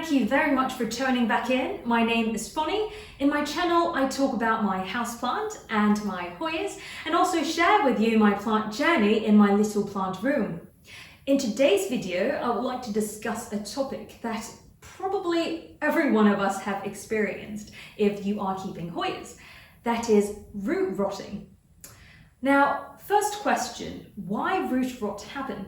Thank you very much for tuning back in. My name is Fonny. In my channel, I talk about my houseplant and my Hoyas, and also share with you my plant journey in my little plant room. In today's video, I would like to discuss a topic that probably every one of us have experienced if you are keeping Hoyas. That is root rotting. Now, first question, why root rot happen?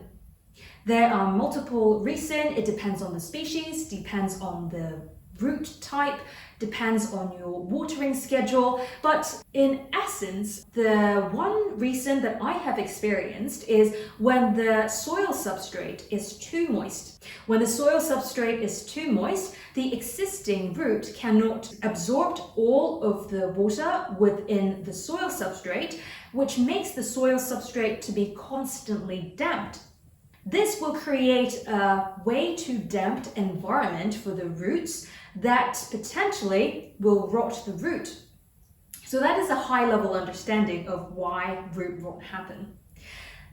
There are multiple reasons. It depends on the species, depends on the root type, depends on your watering schedule. But in essence, the one reason that I have experienced is when the soil substrate is too moist. When the soil substrate is too moist, the existing root cannot absorb all of the water within the soil substrate, which makes the soil substrate to be constantly damped. This will create a way too damped environment for the roots that potentially will rot the root. So that is a high-level understanding of why root rot happen.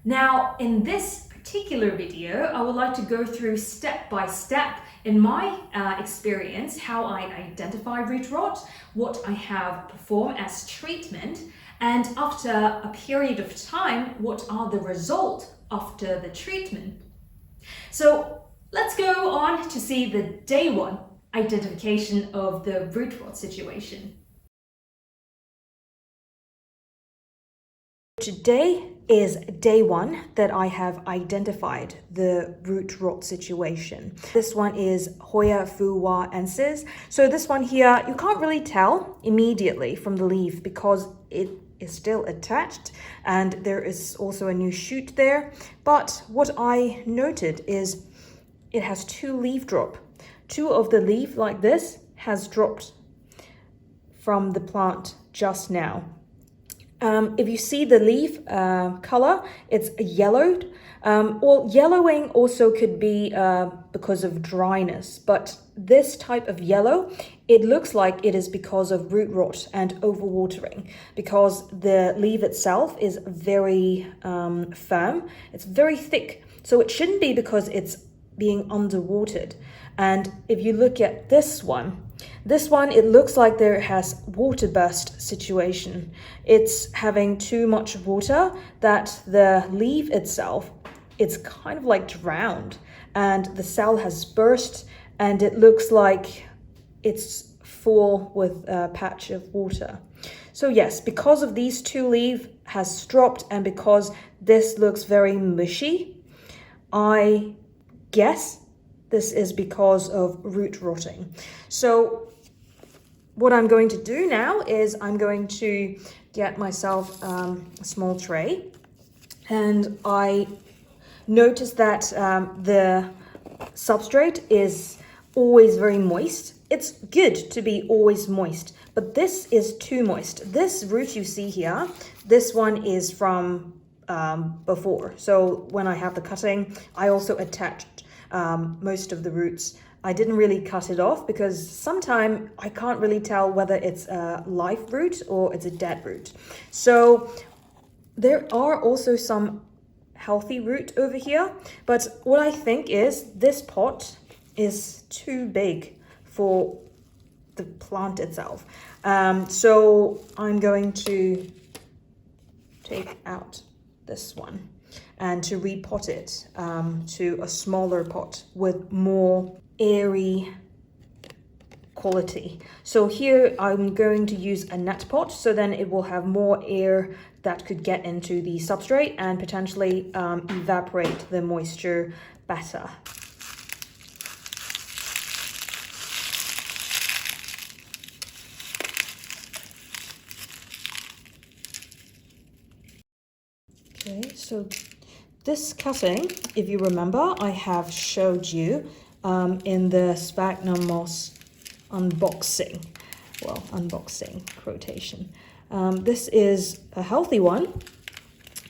Now, in this particular video, I would like to go through step by step in my experience how I identify root rot, what I have performed as treatment, and after a period of time, what are the results after the treatment. So let's go on to see the day one identification of the root rot situation. Today is day one that I have identified the root rot situation. This one is Hoya Rescue. So this one here, you can't really tell immediately from the leaf because it is still attached and there is also a new shoot there. But what I noted is it has two leaf drop. Two of the leaf like this has dropped from the plant just now. If you see the leaf color, it's yellowed. Or yellowing also could be because of dryness, but this type of yellow, it looks like it is because of root rot and overwatering, because the leaf itself is very firm, it's very thick, so it shouldn't be because it's being underwatered. And if you look at this one, it looks like there has water burst situation. It's having too much water that the leaf itself, it's kind of like drowned and the cell has burst and it looks like it's full with a patch of water. So yes, because of these two leaves has dropped and because this looks very mushy, I guess this is because of root rotting. So what I'm going to do now is I'm going to get myself a small tray, and I notice that the substrate is always very moist. It's good to be always moist, but this is too moist. This root you see here, this one is from before. So when I have the cutting, I also attached most of the roots. I didn't really cut it off because sometimes I can't really tell whether it's a live root or it's a dead root. So there are also some healthy root over here, but what I think is this pot is too big for the plant itself. So I'm going to take out this one and to repot it to a smaller pot with more airy quality. So here I'm going to use a net pot, so then it will have more air that could get into the substrate and potentially evaporate the moisture better. Okay, so this cutting, if you remember, I have showed you in the sphagnum moss unboxing. Well, unboxing quotation. This is a healthy one.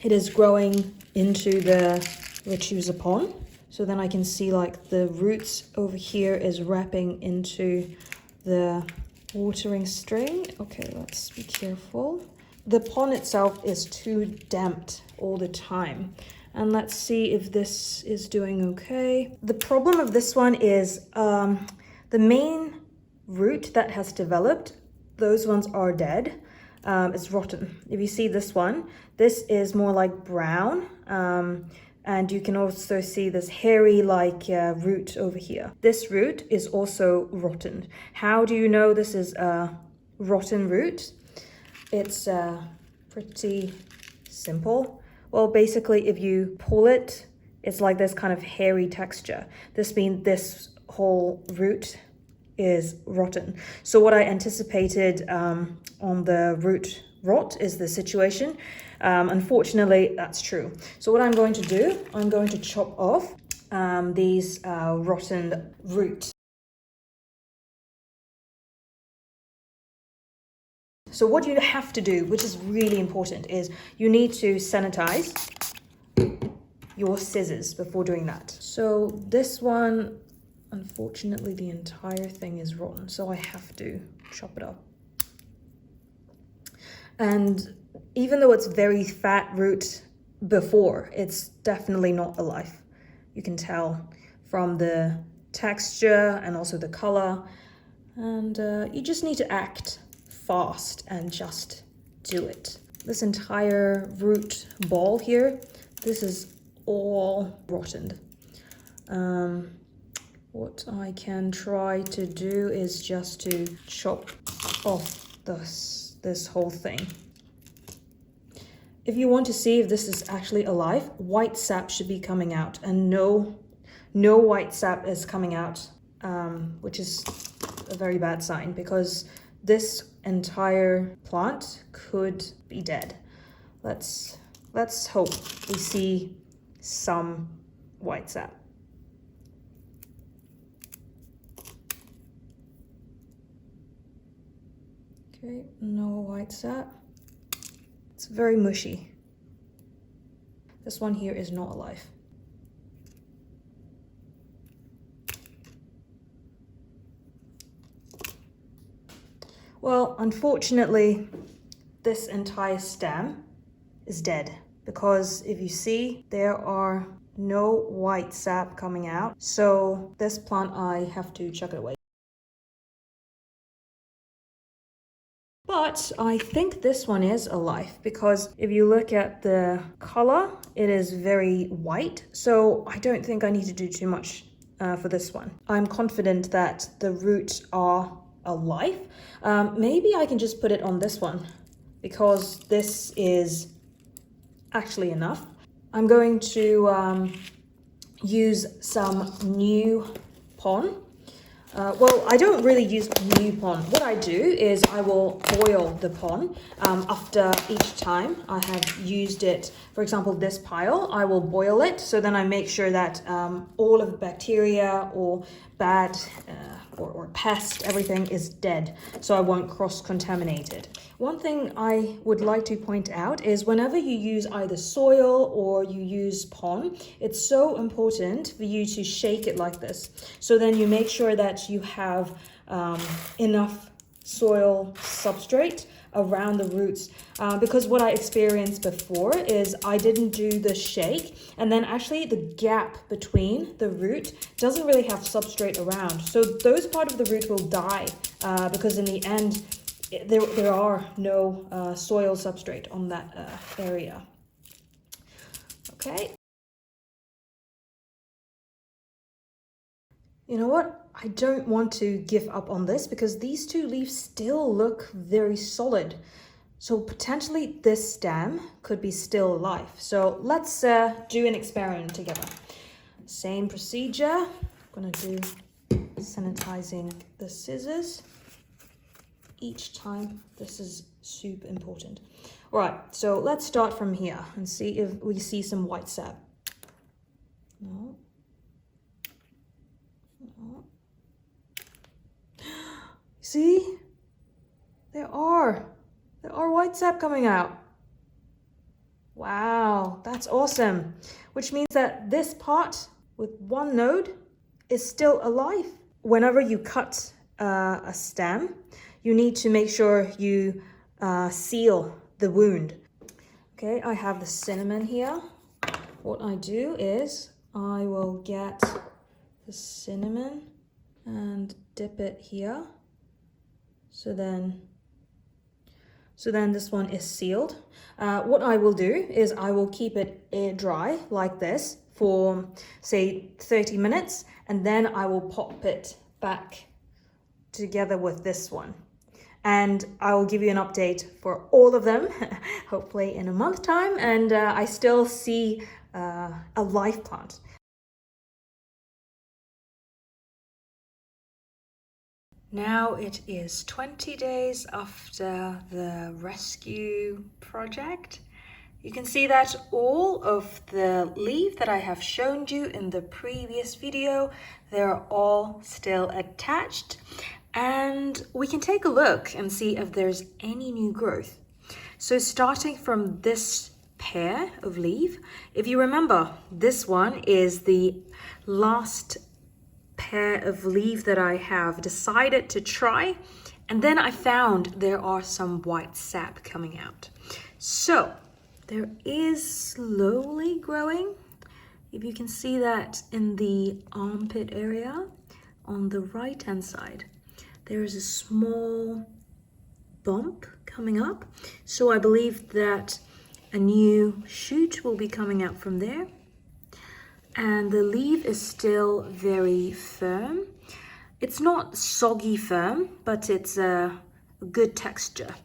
It is growing into the Retusapon. So then I can see like the roots over here is wrapping into the watering string. Okay, let's be careful. The pond itself is too damped all the time. And let's see if this is doing okay. The problem of this one is The main root that has developed, those ones are dead. It's rotten. If you see this one, this is more like brown. And you can also see this hairy like root over here. This root is also rotten. How do you know this is a rotten root? It's pretty simple. Well, basically, if you pull it, it's like this kind of hairy texture. This means this whole root is rotten. So what I anticipated on the root rot is the situation. Unfortunately, that's true. So what I'm going to do, I'm going to chop off these rotten roots. So what you have to do, which is really important, is you need to sanitize your scissors before doing that. So this one, unfortunately, the entire thing is rotten, so I have to chop it up. And even though it's very fat root before, it's definitely not alive. You can tell from the texture and also the color. And you just need to act fast and just do it. This entire root ball here, this is all rotten. What I can try to do is just to chop off this whole thing. If you want to see if this is actually alive, white sap should be coming out, and no white sap is coming out, which is a very bad sign because this entire plant could be dead. Let's hope we see some white sap. Okay, no white sap. It's very mushy. This one here is not alive. Well, unfortunately, this entire stem is dead because if you see, there are no white sap coming out. So this plant, I have to chuck it away. But I think this one is alive because if you look at the color, it is very white. So I don't think I need to do too much for this one. I'm confident that the roots are alive. Maybe I can just put it on this one because this is actually enough. I'm going to use some new pon. Well, I don't really use new pon. What I do is I will boil the pon after each time I have used it. For example, this pile, I will boil it. So then I make sure that all of the bacteria or bad or pest, everything is dead. So I won't cross-contaminate it. One thing I would like to point out is whenever you use either soil or you use pon, it's so important for you to shake it like this. So then you make sure that you have enough soil substrate around the roots, because what I experienced before is I didn't do the shake, and then actually the gap between the root doesn't really have substrate around, so those part of the root will die because in the end there are no soil substrate on that area. Okay. You know what? I don't want to give up on this because these two leaves still look very solid. So potentially this stem could be still alive. So let's do an experiment together. Same procedure. I'm gonna do sanitizing the scissors each time. This is super important. All right, so let's start from here and see if we see some white sap. No. See, there are white sap coming out. Wow, that's awesome. Which means that this part with one node is still alive. Whenever you cut a stem, you need to make sure you seal the wound. Okay, I have the cinnamon here. What I do is I will get the cinnamon and dip it here. So then this one is sealed. What I will do is I will keep it air dry like this for say 30 minutes, and then I will pop it back together with this one. And I will give you an update for all of them, hopefully in a month time, and I still see a live plant. Now it is 20 days after the rescue project. You can see that all of the leaves that I have shown you in the previous video, they're all still attached. And we can take a look and see if there's any new growth. So starting from this pair of leaf, if you remember, this one is the last pair of leaves that I have decided to try, and then I found there are some white sap coming out. So there is slowly growing. If you can see that in the armpit area on the right hand side, there is a small bump coming up. So I believe that a new shoot will be coming out from there. And the leaf is still very firm. It's not soggy firm, but it's a good texture.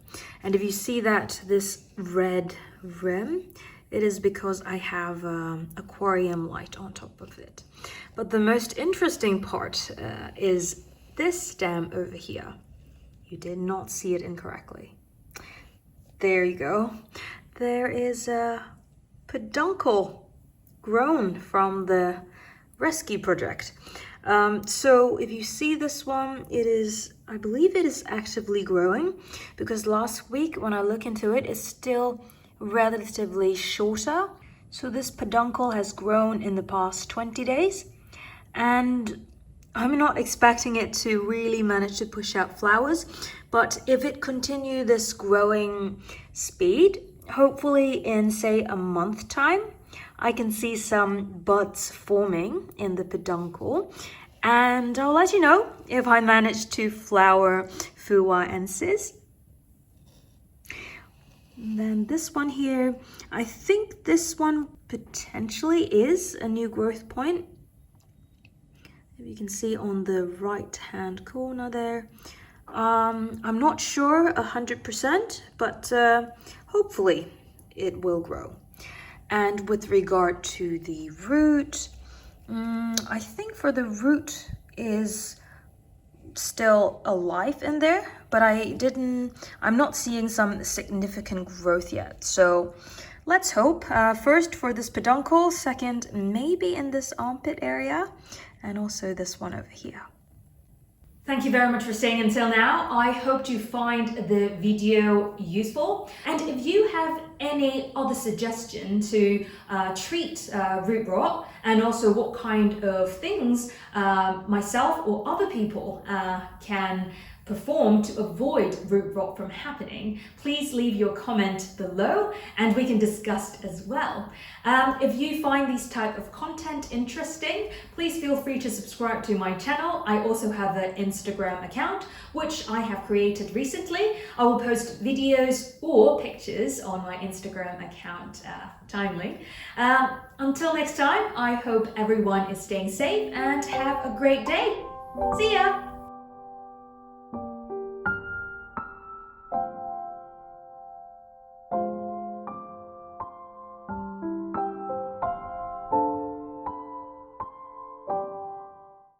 And if you see that this red rim, it is because I have aquarium light on top of it. But the most interesting part is this stem over here. You did not see it incorrectly. There you go. There is a peduncle grown from the rescue project. So if you see this one, it is, I believe it is actively growing, because last week when I look into it, it's still relatively shorter. So this peduncle has grown in the past 20 days, and I'm not expecting it to really manage to push out flowers, but if it continue this growing speed, hopefully in say a month time, I can see some buds forming in the peduncle, and I'll let you know if I manage to flower Fuwaensis. Then this one here, I think this one potentially is a new growth point. If you can see on the right hand corner there. I'm not sure 100%, but hopefully it will grow. And with regard to the root, I think for the root is still alive in there, but I'm not seeing some significant growth yet. So let's hope, first for this peduncle, second maybe in this armpit area, and also this one over here. Thank you very much for staying until now. I hope you find the video useful. And if you have any other suggestion to treat root rot, and also what kind of things myself or other people can perform to avoid root rot from happening, please leave your comment below and we can discuss it as well. If you find these type of content interesting, please feel free to subscribe to my channel. I also have an Instagram account which I have created recently. I will post videos or pictures on my Instagram account timely. Until next time, I hope everyone is staying safe and have a great day. See ya!